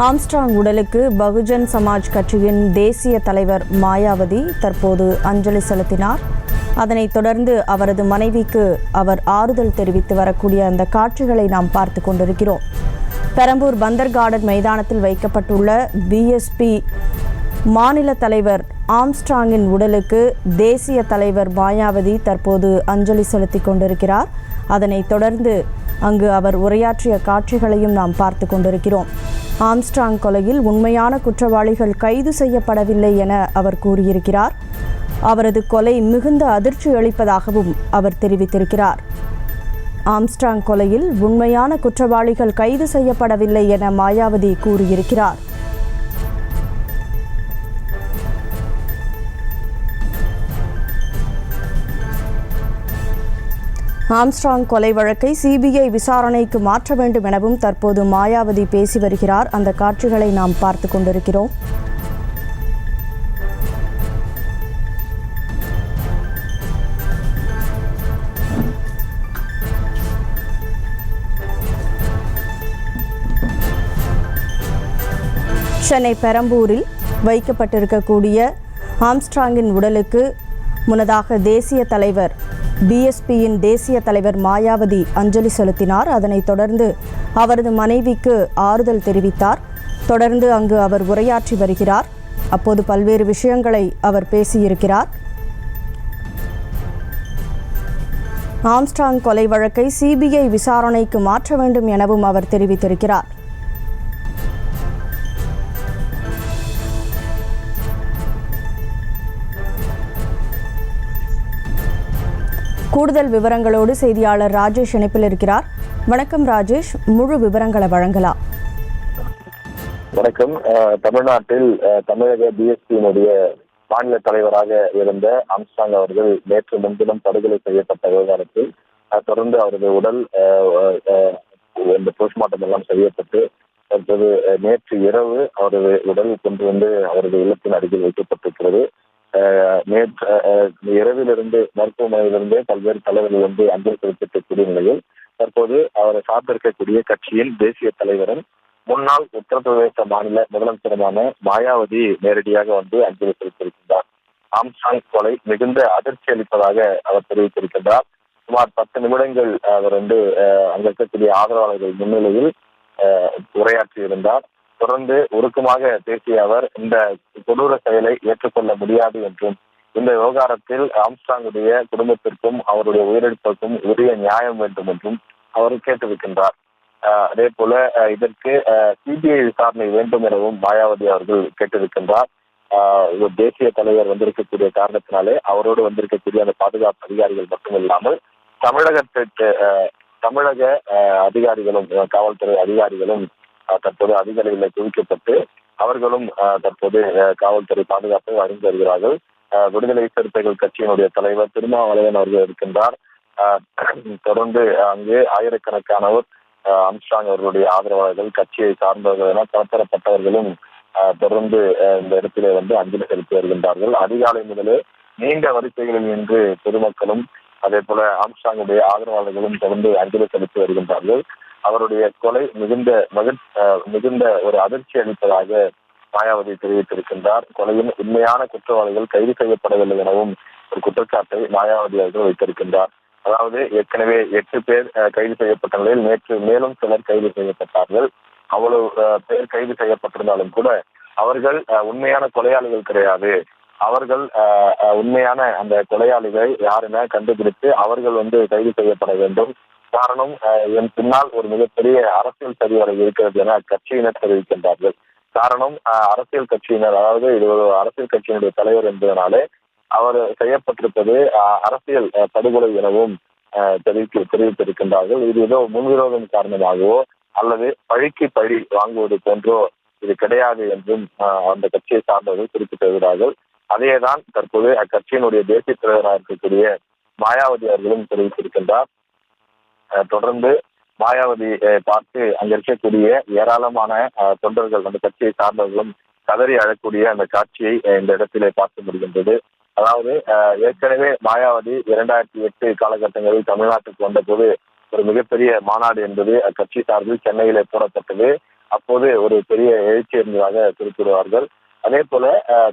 Armstrong உடலுக்கு பகுஜன் சமாஜ் கட்சியின் தேசிய தலைவர் மாயாவதி தற்போது அஞ்சலி செலுத்தினார். அதனைத் தொடர்ந்து அவரது மனைவிக்கு அவர் ஆறுதல் தெரிவித்து வரக்கூடிய அந்த காட்சிகளை நாம் பார்த்து கொண்டிருக்கிறோம். பெரம்பூர் பந்தர் கார்டன் மைதானத்தில் வைக்கப்பட்டுள்ள பிஎஸ்பி மாநில தலைவர் ஆம்ஸ்ட்ராங்கின் உடலுக்கு தேசிய தலைவர் மாயாவதி தற்போது அஞ்சலி செலுத்தி கொண்டிருக்கிறார். அதனைத் தொடர்ந்து அங்கு அவர் உரையாற்றிய காட்சிகளையும் நாம் பார்த்து கொண்டிருக்கிறோம். ஆம்ஸ்ட்ராங் கொலையில் உண்மையான குற்றவாளிகள் கைது செய்யப்படவில்லை என அவர் கூறியிருக்கிறார். அவரது கொலை மிகுந்த அதிர்ச்சி அளிப்பதாகவும் அவர் தெரிவித்திருக்கிறார். ஆம்ஸ்ட்ராங் கொலையில் உண்மையான குற்றவாளிகள் கைது செய்யப்படவில்லை என மாயாவதி கூறியிருக்கிறார். ஆம்ஸ்ட்ராங் கொலை வழக்கை சிபிஐ விசாரணைக்கு மாற்ற வேண்டும் எனவும் தற்போது மாயாவதி பேசி வருகிறார். அந்த காட்சிகளை நாம் பார்த்து கொண்டிருக்கிறோம். சென்னை பெரம்பூரில் வைக்கப்பட்டிருக்கக்கூடிய ஆம்ஸ்ட்ராங்கின் உடலுக்கு முன்னதாக தேசிய தலைவர் பிஎஸ்பியின் தேசிய தலைவர் மாயாவதி அஞ்சலி செலுத்தினார். அதனைத் தொடர்ந்து அவரது மனைவிக்கு ஆறுதல் தெரிவித்தார். தொடர்ந்து அங்கு அவர் உரையாற்றி வருகிறார். அப்போது பல்வேறு விஷயங்களை அவர் பேசியிருக்கிறார். ஆம்ஸ்ட்ராங் கொலை வழக்கை சிபிஐ விசாரணைக்கு மாற்ற வேண்டும் எனவும் அவர் தெரிவித்திருக்கிறார். கூடுதல் விவரங்களோடு செய்தியாளர் ராஜேஷ் இணைப்பில் இருக்கிறார். வணக்கம் ராஜேஷ், முழு விவரங்களை வழங்கலாம். வணக்கம். தமிழ்நாட்டில் தமிழக பிஎஸ்பியினுடைய மாநில தலைவராக இருந்த ஆம்ஸ்ட்ராங் அவர்கள் நேற்று முன்தினம் படுகொலை செய்யப்பட்ட விவகாரத்தில் தொடர்ந்து அவரது உடல் போஸ்ட்மார்ட்டம் எல்லாம் செய்யப்பட்டு தற்போது நேற்று இரவு அவரது உடல் கொண்டு வந்து அவரது இல்லத்தின் அருகில் வைக்கப்பட்டிருக்கிறது. நேற்று இரவிலிருந்து மருத்துவமனையிலிருந்து பல்வேறு தலைவர்கள் வந்து அஞ்சலி செலுத்தக்கூடிய நிலையில் தற்போது அவரை சார்ந்திருக்கக்கூடிய கட்சியின் தேசிய தலைவரும் முன்னாள் உத்தரப்பிரதேச மாநில முதலமைச்சருமான மாயாவதி நேரடியாக வந்து அஞ்சலி செலுத்தியிருக்கின்றார். ஆம்ஸ்ட்ராங் கொலை மிகுந்த அதிர்ச்சி அளிப்பதாக அவர் தெரிவித்திருக்கின்றார். சுமார் 10 நிமிடங்கள் அவர் வந்து அங்க இருக்கக்கூடிய ஆதரவாளர்கள் முன்னிலையில் உரையாற்றியிருந்தார். தொடர்ந்து உருக்கமாக பேசிய அவர் இந்த கொடூர செயலை ஏற்றுக்கொள்ள முடியாது என்றும் இந்த விவகாரத்தில் ஆம்ஸ்ட்ராங்குடைய குடும்பத்திற்கும் அவருடைய உயிரிழப்புக்கும் உரிய நியாயம் வேண்டும் என்றும் அவர் கேட்டிருக்கின்றார். அதே போல இதற்கு சிபிஐ விசாரணை வேண்டும் எனவும் மாயாவதி அவர்கள் கேட்டிருக்கின்றார். ஒரு தேசிய தலைவர் வந்திருக்கக்கூடிய காரணத்தினாலே அவரோடு வந்திருக்கக்கூடிய அந்த பாதுகாப்பு அதிகாரிகள் மட்டுமில்லாமல் தமிழக அதிகாரிகளும் காவல்துறை அதிகாரிகளும் தற்போது அதிகாரிகளில் குவிக்கப்பட்டு அவர்களும் தற்போது காவல்துறை பாதுகாப்பை அறிந்து வருகிறார்கள். விடுதலை சிறுத்தைகள் கட்சியினுடைய தலைவர் திருமாவளவன் அவர்கள் இருக்கின்றார். தொடர்ந்து அங்கு ஆயிரக்கணக்கானவர் ஆம்ஸ்ட்ராங் அவர்களுடைய ஆதரவாளர்கள், கட்சியை சார்ந்தவர்கள் என பலதரப்பட்டவர்களும் தொடர்ந்து இந்த இடத்திலே வந்து அஞ்சலி செலுத்தி வருகின்றார்கள். அதிகாலை முதலே நீண்ட வரிசைகளில் நின்று பொதுமக்களும் அதே போல ஆம்ஸ்ட்ராங்குடைய ஆதரவாளர்களும் தொடர்ந்து அஞ்சலி செலுத்தி வருகின்றார்கள். அவருடைய கொலை மிகுந்த ஒரு அதிர்ச்சி அளிப்பதாக மாயாவதி தெரிவித்திருக்கின்றார். கொலையின் உண்மையான குற்றவாளிகள் கைது செய்யப்படவில்லை எனவும் ஒரு குற்றச்சாட்டை மாயாவதி அவர்கள் வைத்திருக்கின்றார். அதாவது ஏற்கனவே 8 பேர் கைது செய்யப்பட்ட நிலையில் நேற்று மேலும் சிலர் கைது செய்யப்பட்டார்கள். அவ்வளவு பேர் கைது செய்யப்பட்டிருந்தாலும் கூட அவர்கள் உண்மையான கொலையாளிகள் கிடையாது. அவர்கள் உண்மையான அந்த கொலையாளிகளை யாருன்னா கண்டுபிடித்து அவர்கள் வந்து கைது செய்யப்பட வேண்டும். காரணம், என் பின்னால் ஒரு மிகப்பெரிய அரசியல் சரிவரை இருக்கிறது என கட்சியினர் தெரிவிக்கின்றார்கள். காரணம், அரசியல் கட்சியினர், அதாவது இது ஒரு அரசியல் கட்சியினுடைய தலைவர் என்பதனாலே அவர் செய்யப்பட்டிருப்பது அரசியல் படுகொலை எனவும் தெரிவித்திருக்கின்றார்கள். இது ஏதோ முன்விரோதம் காரணமாகவோ அல்லது பழிக்கு பழி வாங்குவது போன்றோ இது கிடையாது என்றும் அந்த கட்சியை சார்ந்தவர்கள் குறிப்பிட்டு வருகிறார்கள். அதையேதான் தற்போது அக்கட்சியினுடைய தேசிய தலைவராக இருக்கக்கூடிய மாயாவதி அவர்களும் தெரிவித்திருக்கின்றார். தொடர்ந்து மாயாவதி பார்த்து அங்க இருக்கக்கூடிய ஏராளமான தொண்டர்கள், அந்த கட்சியை சார்ந்தவர்களும் கதறி அழக்கூடிய அந்த காட்சியை இந்த இடத்திலே பார்க்க முடிகின்றது. அதாவது ஏற்கனவே மாயாவதி 2008 காலகட்டங்களில் தமிழ்நாட்டுக்கு வந்தபோது ஒரு மிகப்பெரிய மாநாடு என்பது அக்கட்சி சார்பில் சென்னையிலே போடப்பட்டது. அப்போது ஒரு பெரிய எழுச்சி இருந்ததாக குறிப்பிடுவார்கள். அதே போல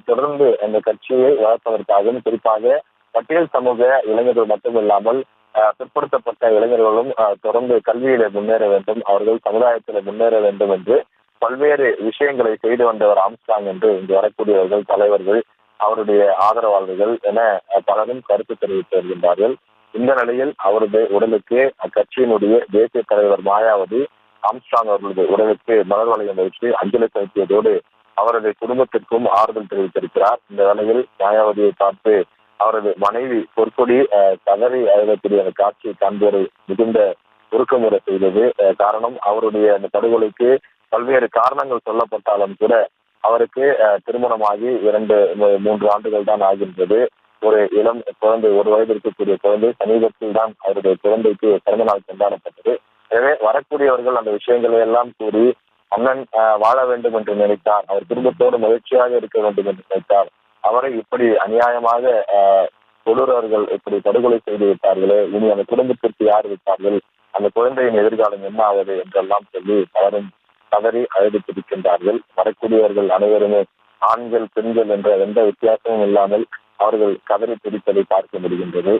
தொடர்ந்து அந்த கட்சியை வளர்ப்பதற்காகவும், குறிப்பாக பட்டியல் சமூக இளைஞர்கள் மட்டுமில்லாமல் பிற்படுத்தப்பட்ட இளைஞர்களும் தொடர்ந்து கல்வியில முன்னேற வேண்டும், அவர்கள் சமுதாயத்தில் முன்னேற வேண்டும் என்று பல்வேறு விஷயங்களை செய்து வந்தவர் ஆம்ஸ்ட்ராங் என்று இங்கு வரக்கூடியவர்கள், தலைவர்கள், அவருடைய ஆதரவாளர்கள் என பலரும் கருத்து தெரிவித்து வருகின்றார்கள். இந்த நிலையில் அவரது உடலுக்கு அக்கட்சியினுடைய தேசிய தலைவர் மாயாவதி ஆம்ஸ்ட்ராங் அவர்களது உடலுக்கு மலர் வளையம் வைத்து அஞ்சலி செலுத்தியதோடு அவரது குடும்பத்திற்கும் ஆறுதல் தெரிவித்திருக்கிறார். இந்த வேளையில் மாயாவதியை பார்த்து அவரது மனைவி பொற்கொடி கதறி அழுகக்கூடிய அந்த காட்சியை காண்போரை மிகுந்த உருக்கமுறை செய்தது. காரணம், அவருடைய அந்த படுகொலைக்கு பல்வேறு காரணங்கள் சொல்லப்பட்டாலும் கூட அவருக்கு திருமணமாகி 2-3 ஆண்டுகள் தான் ஆகின்றது. ஒரு இளம் குழந்தை, 1 வயது இருக்கக்கூடிய குழந்தை, சமீபத்தில் தான் அவருடைய குழந்தைக்கு பிறந்த நாள் கொண்டாடப்பட்டது. எனவே வரக்கூடியவர்கள் அந்த விஷயங்களை எல்லாம் கூறி அண்ணன் வாழ வேண்டும் என்று நினைத்தார், அவர் குடும்பத்தோடு மகிழ்ச்சியாக இருக்க வேண்டும் என்று நினைத்தார், அவரை இப்படி அநியாயமாக கொடூரர்கள் இப்படி படுகொலை செய்து விட்டார்களே, இனி அந்த குடும்பத்திற்கு யார் விட்டார்கள், அந்த குழந்தையின் எதிர்காலம் என்ன ஆவது என்றெல்லாம் சொல்லி பலரும் கதறி அழுது பிடிக்கின்றார்கள். வரக்கூடியவர்கள் அனைவருமே ஆண்கள் பெண்கள் என்ற எந்த வித்தியாசமும் இல்லாமல் அவர்கள் கதறி பிடிப்பதை பார்க்க முடிகின்றது.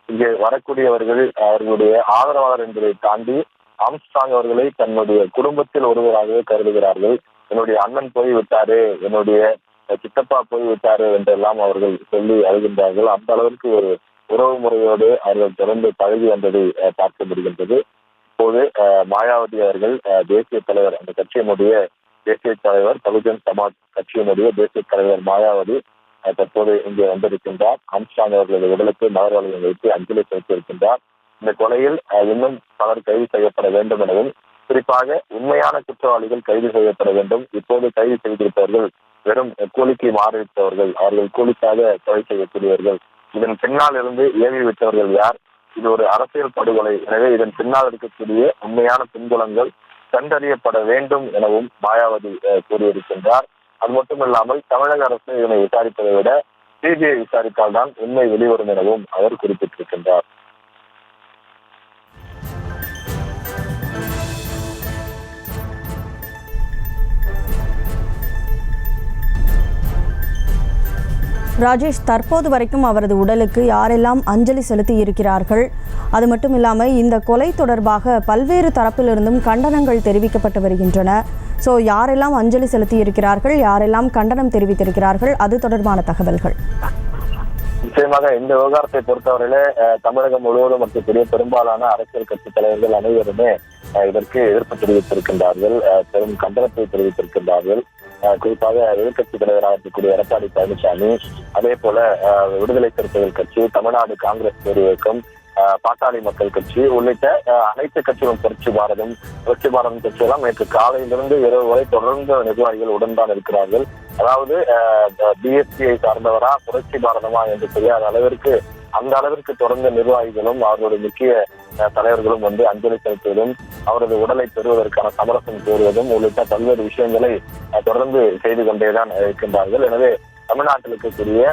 இங்கே வரக்கூடியவர்கள் அவர்களுடைய ஆதரவாளர் என்பதை தாண்டி ஆம்ஸ்ட்ராங் அவர்களை தன்னுடைய குடும்பத்தில் ஒருவராகவே கருதுகிறார்கள். என்னுடைய அண்ணன் போய்விட்டாரு, என்னுடைய சித்தப்பா போய்விட்டாரு என்றெல்லாம் அவர்கள் சொல்லி அழுகின்றார்கள். அந்த அளவிற்கு ஒரு உறவு முறையோடு அவர்கள் தொடர்ந்து பழகி வந்ததை பார்க்க முடிகின்றது. இப்போது மாயாவதி அவர்கள் தேசிய தலைவர், அந்த கட்சியினுடைய தேசிய தலைவர், பகுஜன் சமாஜ் கட்சியினுடைய தேசிய தலைவர் மாயாவதி தற்போது இங்கே வந்திருக்கின்றார். ஆம்ஸ்ட்ராங் அவர்களது உடலுக்கு மலர் வளையம் வைத்து அஞ்சலி செலுத்தியிருக்கின்றார். இந்த கொலையில் இன்னும் பலர் கைது செய்யப்பட வேண்டும் எனவும், குறிப்பாக உண்மையான குற்றவாளிகள் கைது செய்யப்பட வேண்டும். இப்போது கைது செய்திருப்பவர்கள் வெறும் கூலிக்கு மாறிவிட்டவர்கள், அவர்கள் கூலிக்காக கொலை செய்யக்கூடியவர்கள். இதன் பின்னால் இருந்து ஏவி விட்டவர்கள் யார்? இது ஒரு அரசியல் படுகொலை. எனவே இதன் பின்னால் இருக்கக்கூடிய உண்மையான பின்புலங்கள் கண்டறியப்பட வேண்டும் எனவும் மாயாவதி கூறியிருக்கின்றார். அது மட்டுமில்லாமல் தமிழக அரசு இதனை விசாரிப்பதை விட சிபிஐ விசாரித்தால் தான் உண்மை வெளிவரும் எனவும் அவர் குறிப்பிட்டிருக்கின்றார். ராஜேஷ், தற்போது வரைக்கும் அவரது உடலுக்கு யாரெல்லாம் அஞ்சலி செலுத்தி இருக்கிறார்கள்? அது மட்டும் இல்லாமல் இந்த கொலை தொடர்பாக பல்வேறு தரப்பிலிருந்தும் கண்டனங்கள் தெரிவிக்கப்பட்டு வருகின்றன. ஸோ யாரெல்லாம் அஞ்சலி செலுத்தி இருக்கிறார்கள், யாரெல்லாம் கண்டனம் தெரிவித்திருக்கிறார்கள், அது தொடர்பான தகவல்கள்? நிச்சயமாக இந்த விவகாரத்தை பொறுத்தவரையில தமிழகம் முழுவதும் இருக்கக்கூடிய பெரும்பாலான அரசியல் கட்சி தலைவர்கள் அனைவருமே இதற்கு எதிர்ப்பு தெரிவித்திருக்கின்றார்கள், பெரும் கண்டனத்தை தெரிவித்திருக்கின்றார்கள். குறிப்பாக எதிர்கட்சி தலைவராக இருக்கக்கூடிய எடப்பாடி பழனிசாமி, அதே போல விடுதலை சிறுத்தைகள் கட்சி, தமிழ்நாடு காங்கிரஸ் பேரியக்கம், பாட்டாளி மக்கள் கட்சி உள்ளிட்ட அனைத்து கட்சிகளும், புரட்சி பாரதம் கட்சியெல்லாம் நேற்று காலையிலிருந்து இரவு வரை தொடர்ந்து நிர்வாகிகள் உடன்தான் இருக்கிறார்கள். அதாவது பிஎஸ்பியை சார்ந்தவரா புரட்சி பாரதமா என்று தெரியாத அளவிற்கு, அந்த அளவிற்கு தொடர்ந்து நிர்வாகிகளும் அவர்களுடைய முக்கிய தலைவர்களும் வந்து அஞ்சலி செலுத்துவதும், அவரது உடலை பெறுவதற்கான சமரசம் கோருவதும் உள்ளிட்ட பல்வேறு விஷயங்களை தொடர்ந்து செய்து கொண்டேதான் இருக்கின்றார்கள். எனவே தமிழ்நாட்டில் இருக்கக்கூடிய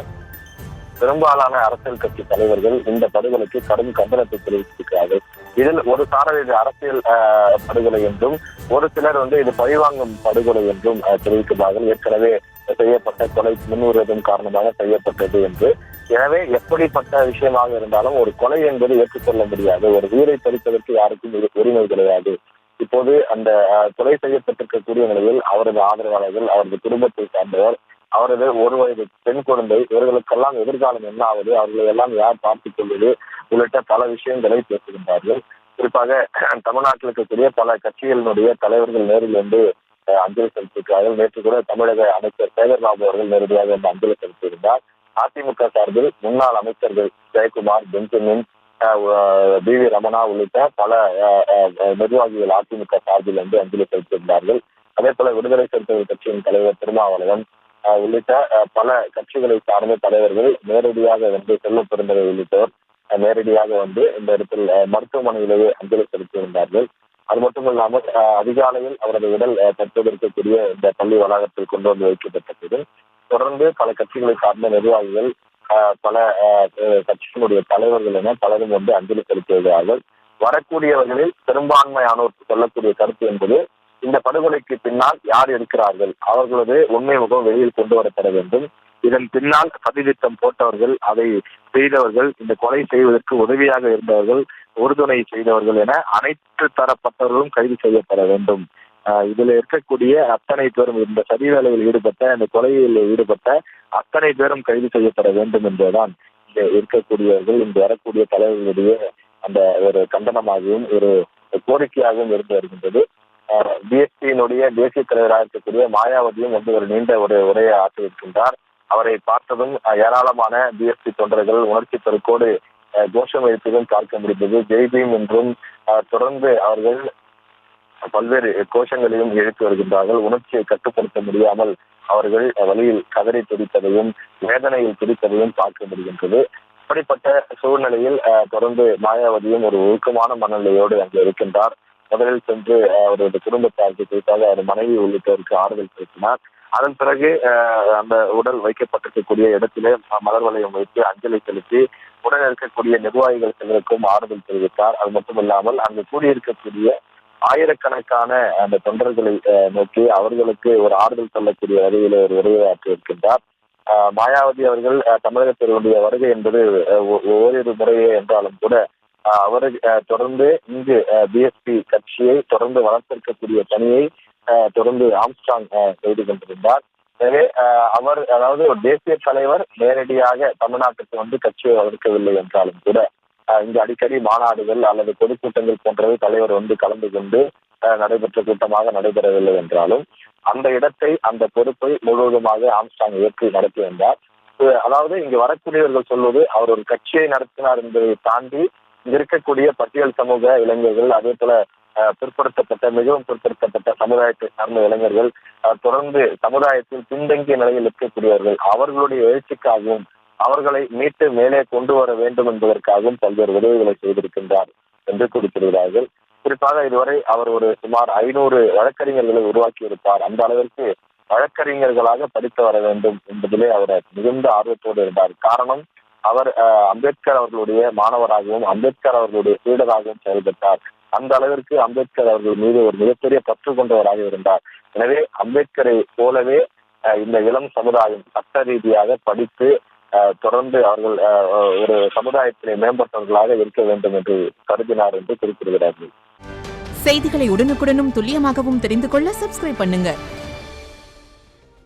பெரும்பாலான அரசியல் கட்சி தலைவர்கள் இந்த படுகொலைக்கு கடும் கண்டனத்தை தெரிவித்திருக்கிறார்கள். இதில் ஒரு சாரர் இது அரசியல் படுகொலை என்றும், ஒரு சிலர் வந்து இது பழிவாங்கும் படுகொலை என்றும் தெரிவிக்கிறார்கள். ஏற்கனவே செய்யப்பட்ட கொலை முன்னுரிதம் காரணமாக செய்யப்பட்டது என்று. எனவே எப்படிப்பட்ட விஷயமாக இருந்தாலும் ஒரு கொலை என்பது ஏற்றுக்கொள்ள முடியாது. ஒரு உயிரை பறிப்பதற்கு யாருக்கும் உரிமை கிடையாது. இப்போது அந்த கொலை செய்யப்பட்டிருக்கக்கூடிய நிலையில் அவரது ஆதரவாளர்கள், அவரது குடும்பத்தை சார்ந்தவர், அவரது 1 வயது பெண் குழந்தை, இவர்களுக்கெல்லாம் எதிர்காலம் என்ன ஆவது, அவர்களை எல்லாம் யார் பார்த்துக் கொள்வது உள்ளிட்ட பல விஷயங்களை பேசுகின்றார்கள். குறிப்பாக தமிழ்நாட்டில் இருக்கக்கூடிய பல கட்சிகளினுடைய தலைவர்கள் நேரில் வந்து அஞ்சலி செலுத்தியிருக்கிறார்கள். நேற்று கூட தமிழக அமைச்சர் சேகர்பாபு அவர்கள் நேரடியாக இந்த அஞ்சலி செலுத்தியிருந்தார். அதிமுக சார்பில் முன்னாள் அமைச்சர்கள் ஜெயக்குமார், பெஞ்சமின், பி.வி. ரமணா உள்ளிட்ட பல நிர்வாகிகள் அதிமுக சார்பில் வந்து அஞ்சலி செலுத்தியிருந்தார்கள். அதே போல விடுதலை சிறுத்தைகள் கட்சியின் தலைவர் திருமாவளவன் உள்ளிட்ட பல கட்சிகளை சார்ந்த தலைவர்கள் நேரடியாக வந்து செல்வ பெருந்தகை உள்ளிட்டோர் நேரடியாக வந்து இந்த இடத்தில் மருத்துவமனையிலேயே அஞ்சலி செலுத்தியிருந்தார்கள். அது மட்டுமில்லாமல் அதிகாலையில் அவரது உடல் தற்போது இருக்கக்கூடிய இந்த பள்ளி வளாகத்தில் கொண்டு வந்து வைக்கப்பட்டது. தொடர்ந்து பல கட்சிகளை சார்ந்த நிர்வாகிகள், பல கட்சிகளுடைய தலைவர்கள் என பலரும் வந்து அஞ்சலி செலுத்தி வருகிறார்கள். வரக்கூடியவர்களில் பெரும்பான்மையானோர் சொல்லக்கூடிய கருத்து என்பது, இந்த படுகொலைக்கு பின்னால் யார் இருக்கிறார்கள், அவர்களது உண்மை முகம் வெளியில் கொண்டு வரப்பட வேண்டும். இதன் பின்னால் சதித்திட்டம் போட்டவர்கள், அதை செய்தவர்கள், இந்த கொலை செய்வதற்கு உதவியாக இருந்தவர்கள், உறுதுணை செய்தவர்கள் என அனைத்து தரப்பட்டவர்களும் கைது செய்யப்பட வேண்டும். இதுல இருக்கக்கூடிய அத்தனை பேரும், இந்த சதி வேலையில் ஈடுபட்ட, இந்த கொலையில் ஈடுபட்ட அத்தனை பேரும் கைது செய்யப்பட வேண்டும் என்பதுதான் இங்க இருக்கக்கூடியவர்கள், இங்கு வரக்கூடிய தலைவர்களுடைய அந்த ஒரு கண்டனமாகவும் ஒரு கோரிக்கையாகவும் இருந்து வருகின்றது. பிஎஸ்பியினுடைய தேசிய தலைவராக இருக்கக்கூடிய மாயாவதியும் ஒரு நீண்ட ஒரு உரையை ஆற்றியிருக்கின்றார். அவரை பார்த்ததும் ஏராளமான பிஎஸ்பி தொண்டர்கள் உணர்ச்சி பெருக்கோடு கோஷம் எழுப்பதும் பார்க்க முடிந்தது. ஜெய்பீம் என்றும் தொடர்ந்து அவர்கள் பல்வேறு கோஷங்களையும் எழுப்பி வருகின்றார்கள். உணர்ச்சியை கட்டுப்படுத்த முடியாமல் அவர்கள் வழியில் கதறி துடிப்பதையும் வேதனையில் துடிப்பதையும் பார்க்க முடிகின்றது. அப்படிப்பட்ட சூழ்நிலையில் தொடர்ந்து மாயாவதியும் ஒரு ஒழுக்கமான மனநிலையோடு அங்கு இருக்கின்றார். முதலில் சென்று அவரது குடும்பத்தாருக்கு குறிப்பாக அவர் மனைவி உள்ளிட்டோருக்கு ஆறுதல் செலுத்தினார். அதன் பிறகு அந்த உடல் வைக்கப்பட்டிருக்கக்கூடிய இடத்திலே மலர் வளையம் வைத்து அஞ்சலி செலுத்தி உடன் இருக்கக்கூடிய நிர்வாகிகள் சிலருக்கும் ஆறுதல் தெரிவித்தார். அது மட்டுமில்லாமல் அங்கு கூடியிருக்கக்கூடிய ஆயிரக்கணக்கான அந்த தொண்டர்களை நோக்கி அவர்களுக்கு ஒரு ஆறுதல் சொல்லக்கூடிய வகையில் ஒரு உரையாற்றி இருக்கின்றார். மாயாவதி அவர்கள் தமிழகத்தினுடைய வருகை என்பது ஓரிரு முறையே என்றாலும் கூட அவர் தொடர்ந்து இங்கு பிஎஸ்பி கட்சியை தொடர்ந்து வளர்த்திருக்கக்கூடிய பணியை தொடர்ந்து ஆம்ஸ்ட்ராங் செய்து கொண்டிருந்தார். எனவே அவர், அதாவது ஒரு தேசிய தலைவர் நேரடியாக தமிழ்நாட்டுக்கு வந்து கட்சியை வளர்க்கவில்லை என்றாலும் கூட இங்கு அடிக்கடி மாநாடுகள் அல்லது பொதுக்கூட்டங்கள் போன்றவை தலைவர் வந்து கலந்து கொண்டு நடைபெற்ற கூட்டமாக நடைபெறவில்லை என்றாலும் அந்த இடத்தை, அந்த பொறுப்பை முழுவதுமாக ஆம்ஸ்ட்ராங் ஏற்று நடத்தி வந்தார். அதாவது இங்கு வரக்கூடியவர்கள் சொல்வது அவர் ஒரு கட்சியை நடத்தினார் என்பதை தாண்டி இங்க இருக்கக்கூடிய பட்டியல் சமூக இளைஞர்கள், அதே போல பிற்படுத்தப்பட்ட, மிகவும் பிற்படுத்தப்பட்ட சமுதாயத்தை சார்ந்த இளைஞர்கள், தொடர்ந்து சமுதாயத்தில் பின்தங்கிய நிலையில் இருக்கக்கூடியவர்கள், அவர்களுடைய எழுச்சிக்காகவும் அவர்களை மீட்டு மேலே கொண்டு வர வேண்டும் என்பதற்காகவும் பல்வேறு உதவிகளை செய்திருக்கின்றார் என்று குறிப்பிடுகிறார்கள். குறிப்பாக இதுவரை அவர் ஒரு சுமார் 500 வழக்கறிஞர்களை உருவாக்கி இருப்பார். அந்த அளவிற்கு வழக்கறிஞர்களாக படித்து வர வேண்டும் என்பதிலே அவர் மிகுந்த ஆர்வத்தோடு இருந்தார். காரணம், அவர் அம்பேத்கர் அவர்களுடைய மாணவராகவும் அம்பேத்கர் அவர்களுடைய சீடராகவும் செயல்பட்டார். அந்த அளவிற்கு அம்பேத்கர் அவர்கள் மீது ஒரு மிகப்பெரிய பற்று கொண்டவராக இருந்தார். எனவே அம்பேத்கரை போலவே இந்த இளம் சமுதாயம் சட்ட ரீதியாக படித்து தொடர்ந்து அவர்கள் ஒரு சமுதாயத்தினை மேம்பட்டவர்களாக இருக்க வேண்டும் என்று கருதினார் என்று குறிப்பிடுகிறார்கள். செய்திகளை உடனுக்குடனும் துல்லியமாகவும் தெரிந்து கொள்ள சப்ஸ்கிரைப் பண்ணுங்க.